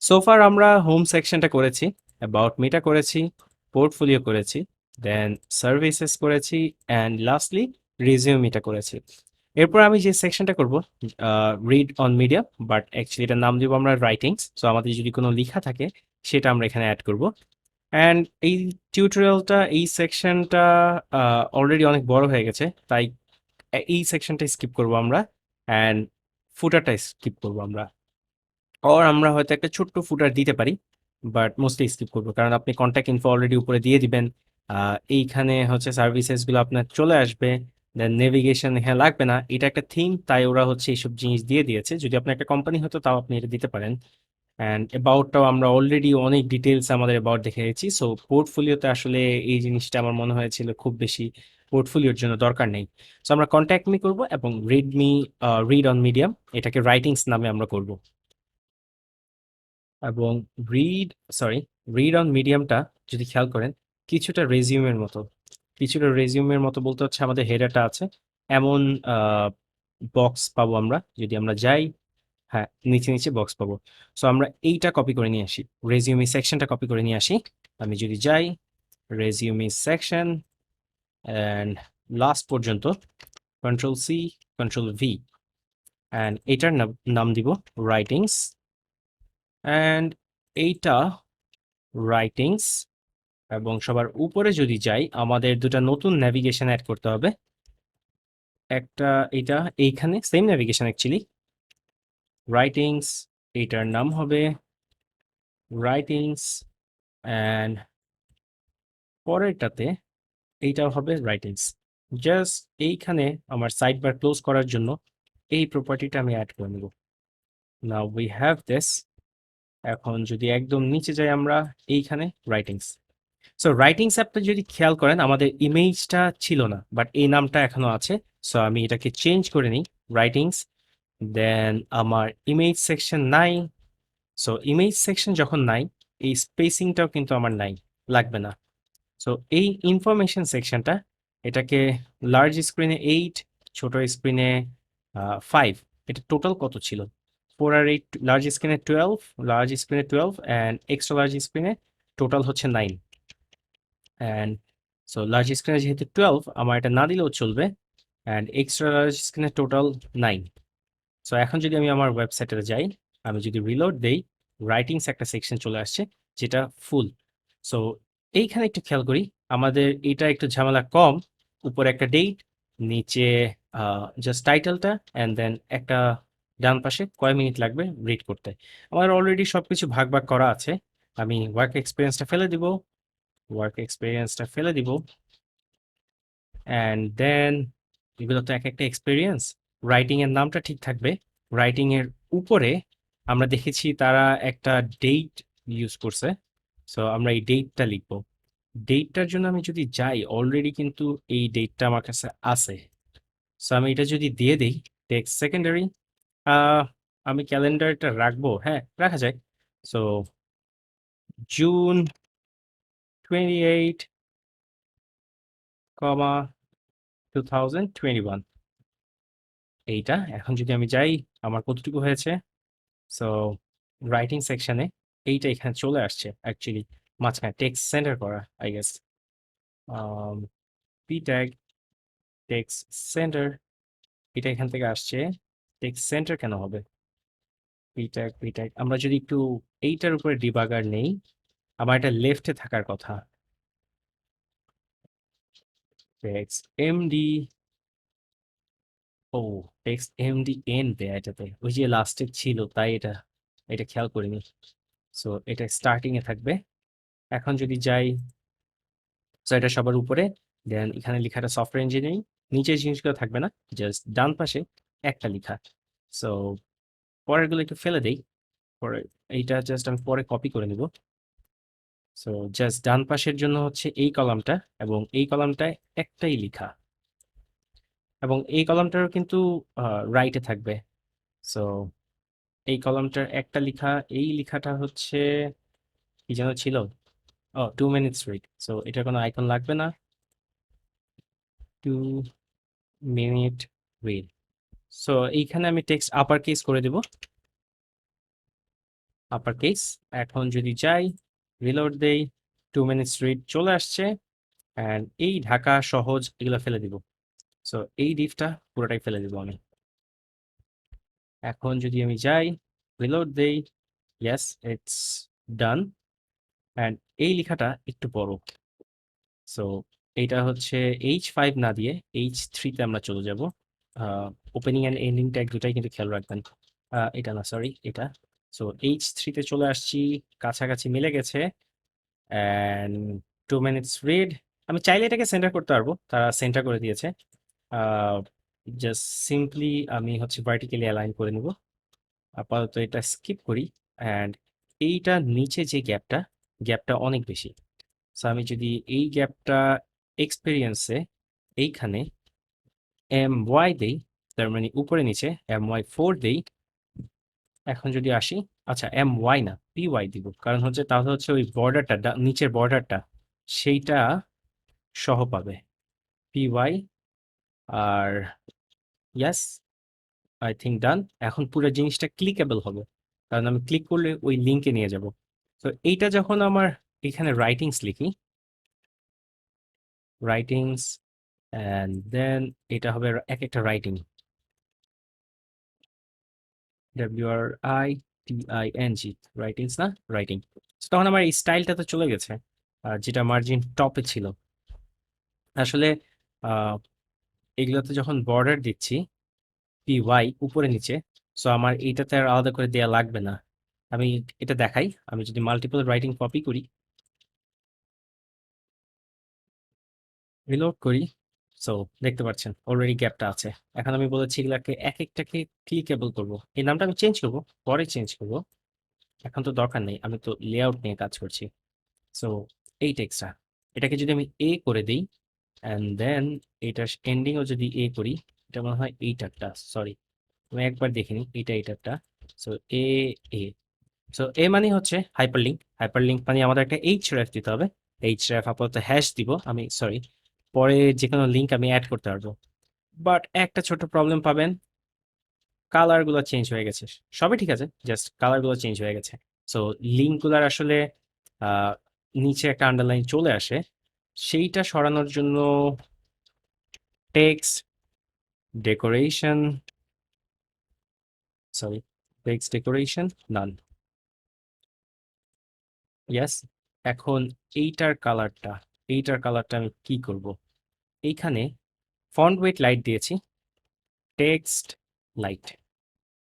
সোফার আমরা হোম সেকশনটা করেছি, অ্যাবাউট মিটা করেছি, পোর্টফোলিও করেছি, দেন সার্ভিসেস করেছি, অ্যান্ড লাস্টলি রিজিউমিটা করেছি। এরপর আমি যে সেকশনটা করব, read on media, but actually এটার নাম দিব আমরা রাইটিংস। সো আমাদের যদি কোনো লেখা থাকে সেটা আমরা এখানে অ্যাড করব। অ্যান্ড এই টিউটোরিয়ালটা, এই সেকশনটা অলরেডি অনেক বড় হয়ে গেছে, তাই এই সেকশনটা স্কিপ করব আমরা, অ্যান্ড ফুটারটা স্কিপ করব আমরা। অর আমরা হয়তো একটা ছোট্ট ফুটার দিতে পারি, বাট মোস্টলি স্কিপ করবো কারণ আপনি কন্ট্যাক্ট ইনফো অলরেডি উপরে দিয়ে দিবেন। এইখানে হচ্ছে সার্ভিসেস গুলো আপনার চলে আসবে, দেন নেভিগেশন হ্যাঁ লাগবে না, এটা একটা থিম, তাই ওরা হচ্ছে এইসব জিনিস দিয়ে দিয়েছে। যদি আপনার একটা কোম্পানি হতো তাও আপনি এটা দিতে পারেন। অ্যান্ড অ্যাবাউটটাও আমরা অলরেডি অনেক ডিটেলস আমাদের অ্যাবাউট দেখে গেছি। সো পোর্টফোলিওতে আসলে এই জিনিসটা আমার মনে হয়েছিল খুব বেশি পোর্টফোলিওর জন্য দরকার নেই। সো আমরা কন্ট্যাক্ট মি করবো এবং রিড অন মিডিয়াম, এটাকে রাইটিংস নামে আমরা করব। এবং রিড সরি রিড অন মিডিয়ামটা যদি খেয়াল করেন, কিছুটা রেজিউমের মতো। কিছুটা রেজিউমের মতো বলতে হচ্ছে আমাদের হেডারটা আছে এমন বক্স পাবো আমরা যদি আমরা যাই। হ্যাঁ, নিচে নিচে বক্স পাবো। সো আমরা এইটা কপি করে নিয়ে আসি, রেজিউমি সেকশনটা কপি করে নিয়ে আসি। আমি যদি যাই রেজিউমি সেকশন অ্যান্ড লাস্ট পর্যন্ত, control C, control V, and এইটার নাম নাম দিব রাইটিংস। অ্যান্ড এইটা রাইটিংস, এবং সবার উপরে যদি যাই আমাদের দুটা নতুন নেভিগেশন অ্যাড করতে হবে। একটা এটা, এইখানে সেম নেভিগেশন অ্যাকচুয়ালি, রাইটিংস, এইটার নাম হবে রাইটিংস, অ্যান্ড পরেরটাতে এইটাও হবে রাইটিংস। জাস্ট এইখানে আমার সাইড বার ক্লোজ করার জন্য এই প্রপার্টিটা আমি অ্যাড করে নেব। Now we have this. এখন যদি একদম নিচে যাই আমরা, এইখানে রাইটিংস। সো রাইটিংস অ্যাপটা যদি খেয়াল করেন আমাদের ইমেজটা ছিল না, বাট এই নামটা এখনো আছে। সো আমি এটাকে চেঞ্জ করে নিই, রাইটিংস, দেন আমার ইমেজ সেকশন নাই। সো ইমেজ সেকশন যখন নাই, এই স্পেসিংটাও কিন্তু আমার নাই, লাগবে না। সো এই ইনফরমেশন সেকশনটা, এটাকে লার্জ স্ক্রিনে 8, ছোট স্ক্রিনে 5, এটা টোটাল কত ছিল? 4 আর 8, লার্জ স্ক্রিনে 12, লার্জ স্ক্রিনে 12 অ্যান্ড এক্সট্রা লার্জ স্ক্রিনে টোটাল হচ্ছে 9। অ্যান্ড সো লার্জ স্ক্রিনে যেহেতু 12, আমার এটা না দিলেও চলবে, অ্যান্ড এক্সট্রা লার্জ স্ক্রিনে টোটাল 9। সো এখন যদি আমি আমার ওয়েবসাইটে যাই, আমি যদি রিলোড দেই, রাইটিংস একটা সেকশন চলে আসছে যেটা ফুল। সো এইখানে একটু খেয়াল করি, আমাদের এটা একটু ঝামেলা কম। উপরে একটা ডেট, নিচে জাস্ট টাইটেলটা, অ্যান্ড দেন একটা ডান পাশে কয় মিনিট লাগবে রিড করতে। আমার অলরেডি সবকিছু ভাগ ভাগ করা আছে। আমি ওয়ার্ক এক্সপিরিয়েন্সটা ফেলে দিব, অ্যান্ড দেন এগুলো তো এক একটা এক্সপিরিয়েন্স। রাইটিং এর নামটা ঠিক থাকবে। রাইটিং এর উপরে আমরা দেখেছি তারা একটা ডেট ইউজ করছে, সো আমরা এই ডেটটা লিখবো। ডেটটার জন্য আমি যদি যাই, অলরেডি কিন্তু এই ডেটটা আমার কাছে আছে। সো আমি এটা যদি দিয়ে দিই টেক্সট সেকেন্ডারি, আমি ক্যালেন্ডারটা রাখবো, হ্যাঁ রাখা যায়। সো জুন 28, 2021, এইটা। এখন যদি আমি যাই আমার কতটুকু হয়েছে, সো রাইটিং সেকশনে এইটা এখানে চলে আসছে অ্যাকচুয়ালি, মাঝখানে টেক্সট সেন্টার করা I guess. P tag, text centre, এটা এখান থেকে আসছে। টেক্সট সেন্টার কেন হবে? পি ট্যাগ আমরা যদি একটু এইটার উপরে ডিবাগার নেই, আমার এটা লেফটে থাকার কথা। টেক্সট এমডি, ও টেক্সট এমডি এন দেয়া এটাতে, ওই যে লাস্টে ছিল তাই এটা এটা খেয়াল করিনি। সো এটা স্টার্টিং এ থাকবে। এখন যদি যাই, সো এটা সবার উপরে, দেন এখানে লেখাটা সফটওয়্যার ইঞ্জিনিয়ারিং, নিচের জিনিসগুলো থাকবে না, জাস্ট ডান পাশে একটা লেখা। সো পরেরগুলো একটু ফেলে দেই, পরে এইটা জাস্ট আমি পরে কপি করে নিব। সো জাস্ট ডান পাশের জন্য হচ্ছে এই কলামটা, এবং এই কলামটায় একটাই লেখা, এবং এই কলামটারও কিন্তু রাইটে থাকবে। সো এই কলামটার একটা লেখা, এই লেখাটা হচ্ছে কি যেন ছিল, ও 2 মিনিটস রিড। সো এটার কোনো আইকন লাগবে না, 2 মিনিট রিড। সো এইখানে আমি টেক্সট আপার কেস করে দেব, আপার কেস। এখন যদি যাই, রিলোড দেই, 2 মিনিটস রিড চলে আসছে। অ্যান্ড এই ঢাকা সহজ এগুলো ফেলে দিব। সো এই ডিফটা পুরোটাই ফেলে দিব আমি। এখন যদি আমি যাই, রিলোড দেই, ইয়েস ইটস ডান। অ্যান্ড এই লেখাটা একটু বড়, সো এইটা হচ্ছে H5 না দিয়ে H3 তে আমরা চলে যাব। ওপেনিং অ্যান্ড এন্ডিং ট্যাগ দুটাই কিন্তু খেয়াল রাখবেন। এটা না, সরি, এটা। সো H3 তে চলে আসছি, কাছাকাছি মিলে গেছে। And 2 minutes read. আমি চাইলে এটাকে সেন্টার করতে পারবো, তারা সেন্টার করে দিয়েছে। জাস্ট সিম্পলি আমি হচ্ছে ভার্টিক্যালি অ্যালাইন করে নিব। আপাতত এটা স্কিপ করি। অ্যান্ড এইটা নিচে যে গ্যাপটা, গ্যাপটা অনেক বেশি। সো আমি যদি এই গ্যাপটা এক্সপেরিয়েন্সে এইখানে ওয়াই দেই, তার মানে উপরে নিচে MY4 দেই। এখন যদি আসি, আচ্ছা ওয়াই না, PY দিব, কারণ হচ্ছে তাহলে হচ্ছে ওই বর্ডারটা, নিচের বর্ডারটা সেইটা সহ পাবে PY। আর ইয়াস, আই থিঙ্ক ডান। এখন পুরো জিনিসটা ক্লিকেবল হবে, কারণ আমি ক্লিক করলে ওই লিঙ্কে নিয়ে যাব। তো এইটা যখন আমার এখানে রাইটিংস লিখি, রাইটিংস, অ্যান্ড দেন এটা হবে এক একটা রাইটিং, WRITING, রাইটিংস না, রাইটিং। তখন আমার এই স্টাইলটা তো চলে গেছে, যেটা মার্জিন টপে ছিল। আসলে আহ, এগুলোতে যখন বর্ডার দিচ্ছি PY উপরে নিচে, সো আমার এইটাতে আর আলাদা করে দেয়া লাগবে না। আমি এটা দেখাই, আমি যদি মাল্টিপল রাইটিং কপি করি, রিলোড করি, সো দেখতে পাচ্ছেন অলরেডি গ্যাপটা আছে। এখন আমি বলেছি এগুলাকে এক একটাকে ক্লিকেবল করব। এই নামটা আমি চেঞ্জ করব, পরে চেঞ্জ করব, এখন তো দরকার নেই, আমি তো লেআউট নিয়ে কাজ করছি। সো এই টেক্সটটা, এটাকে যদি আমি এ করে দিই, অ্যান্ড দেন এটার এন্ডিংও যদি এ করি, এটা মনে হয় এইটারটা, সরি আমি একবার দেখিনি, এইটারটা। সো এ, এ, সো এ মানে হচ্ছে হাইপারলিঙ্ক। হাইপারলিঙ্ক মানে আমাদের একটা href দিতে হবে। href আপাতত হ্যাশ দিব আমি, সরি, পরে যে কোনো লিঙ্ক আমি অ্যাড করতে পারবো। বাট একটা ছোট প্রবলেম পাবেন, কালার গুলো চেঞ্জ হয়ে গেছে। সবই ঠিক আছে, জাস্ট কালার গুলো চেঞ্জ হয়ে গেছে। সো লিঙ্ক গুলার আসলে আহ, নিচে একটা আন্ডারলাইন চলে আসে, সেইটা সরানোর জন্য text decoration, sorry, text decoration none, yes. এখন এইটার কালারটা আমি কি করব? এইখানে ফন্ট ওয়েট লাইট দিয়েছি, text light.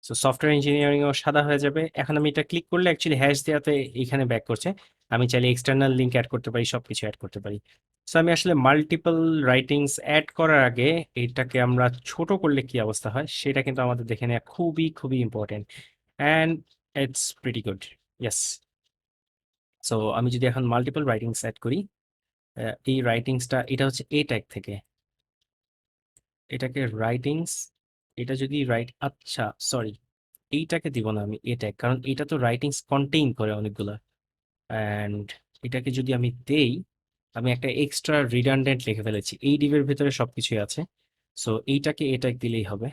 So software engineering ও সাদা হয়ে যাবে। এখন আমি এটা ক্লিক করলে অ্যাকচুয়ালি হ্যাশ দেওয়াতে এখানে ব্যাক করছে। আমি চাইলে এক্সটার্নাল লিঙ্ক অ্যাড করতে পারি, সবকিছু অ্যাড করতে পারি। সো আমি আসলে মাল্টিপল রাইটিংস অ্যাড করার আগে এটাকে আমরা ছোট করলে কি অবস্থা হয় সেটা কিন্তু আমাদের দেখে নেওয়া খুবই খুবই important. And it's pretty good, yes. So আমি যদি এখন মাল্টিপল রাইটিংস অ্যাড করি, এই রাইটিংসটা এটা হচ্ছে এ ট্যাগ থেকে, এটাকে রাইটিংস, এটা যদি রাইট, আচ্ছা সরি, এইটাকে দিব না আমি এ ট্যাগ, কারণ এটা তো রাইটিংস কন্টেইন করে অনেকগুলা। অ্যান্ড এটাকে যদি আমি দেই, আমি একটা এক্সট্রা রিডান্ডেন্ট লিখে ফেলেছি, এই ডিভের ভিতরে সবকিছুই আছে। সো এইটাকে এ ট্যাগ দিলেই হবে।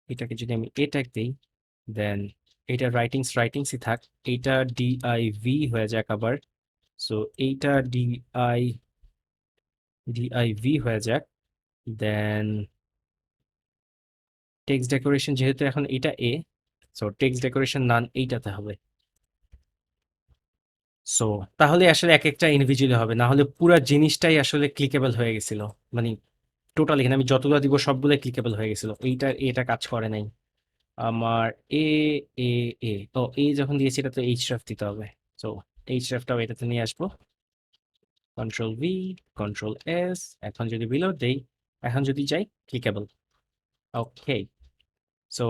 এটাকে যদি আমি এ ট্যাগ দিই, দেন এটা রাইটিংসই থাক, এইটা DIV হয়ে যাক আবার। সো এইটা DIV হয়ে যাক। দেন টেক্সট ডেকোরেশন, যেহেতু এখন এটা এ, সো টেক্সট ডেকোরেশন নান এইটাতে হবে। সো তাহলে আসলে এক একটা ইন্ডিভিজুয়ালি হবে, না হলে পুরো জিনিসটাই আসলে ক্লিকেবল হয়ে গেছিল। মানে টোটাল এখানে আমি যতগুলো দিব সবগুলো ক্লিকেবল হয়ে গেছিল, এটা কাজ করে নাই আমার। এ, এ, এ, ও এ যখন দিয়েছি এটা তো href দিতে হবে। সো hrefটাও এটাতে নিয়ে আসবো, Ctrl+V, Ctrl+S। এখন যদি রিলোড দেই, এখন যদি যাই, ক্লিকেবল। ওকে, সো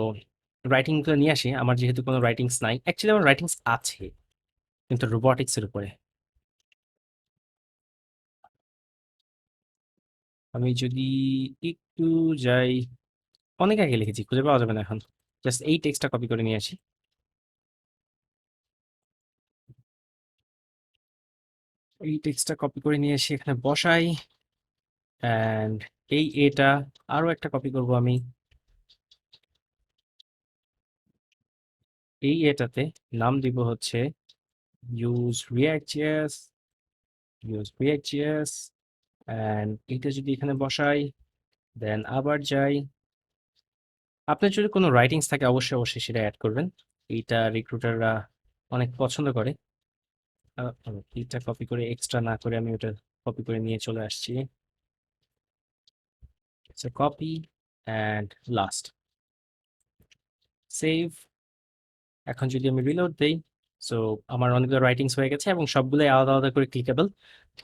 রাইটিংগুলো নিয়ে আসি। আমার যেহেতু কোনো রাইটিংস নাই, অ্যাকচুয়ালি আমার রাইটিংস আছে কিন্তু রোবোটিক্স এর উপরে। আমি যদি একটু যাই, অনেক আগে লিখেছি, খুঁজে পাওয়া যাবে না এখন। জাস্ট এই টেক্সটটা কপি করে নিয়ে আসি, এই টেক্সটটা কপি করে নিয়ে এসে এখানে বসাই। অ্যান্ড এটা আরো একটা কপি করব আমি, এই এটাতে নাম দিব হচ্ছে ইউজ রিয়াক্ট জেএস অ্যান্ড এটা যদি এখানে বসাই দেন আবার যাই। আপনার যদি কোনো রাইটিংস থাকে অবশ্যই সেটা অ্যাড করবেন। এইটা রিক্রুটাররা অনেক পছন্দ করে। এটা কপি করে এক্সট্রা না করে আমি ওটা কপি করে নিয়ে চলে আসছি। So copy and last save. এখন যদি আমি রিলোড দেই, সো আমার অনেকগুলো রাইটিংস হয়ে গেছে এবং সবগুলোই আলাদা আলাদা করে ক্লিকেবল।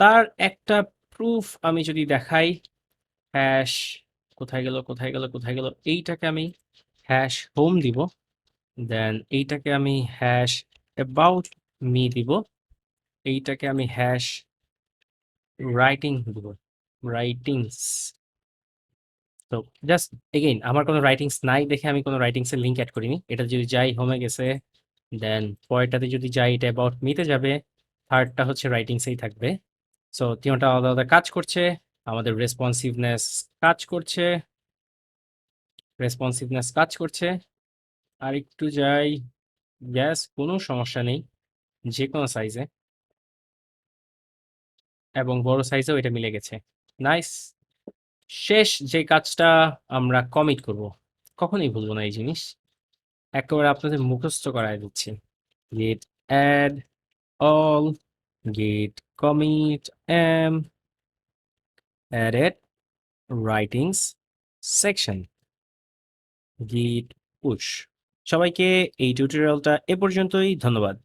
তার একটা প্রুফ আমি যদি দেখাই, হ্যাশ কোথায় গেল, এইটাকে আমি হ্যাশ হোম দিব, দেন এইটাকে আমি হ্যাশ অ্যাবাউট মি দিব, এইটাকে আমি হ্যাশ রাইটিং দিব, রাইটিংস। তো জাস্ট এগেইন আমার কোনো রাইটিংস নাই দেখে আমি কোনো রাইটিংস এর লিংক অ্যাড করিনি। এটা যদি যাই হোমে গেছে, দেন পরেরটাতে যদি যাই এটা অ্যাবাউট মিতে যাবে, থার্ডটা হচ্ছে রাইটিংসেই থাকবে। সো তিনটা আলাদা আলাদা কাজ করছে। আমাদের রেসপন্সিভনেস কাজ করছে। আর একটু যাই, গ্যাস কোনো সমস্যা নেই, যে কোনো সাইজে এবং বড় সাইজেও এটা মিলে গেছে। নাইস। শেষ যে কাজটা আমরা কমিট করব, কখনোই ভুলবো না এই জিনিস, একেবারে আপনাদের মুখস্থ করায় দিচ্ছি। git add all git commit m added writings section git push। সবাইকে এই টিউটোরিয়ালটা এ পর্যন্তই, ধন্যবাদ।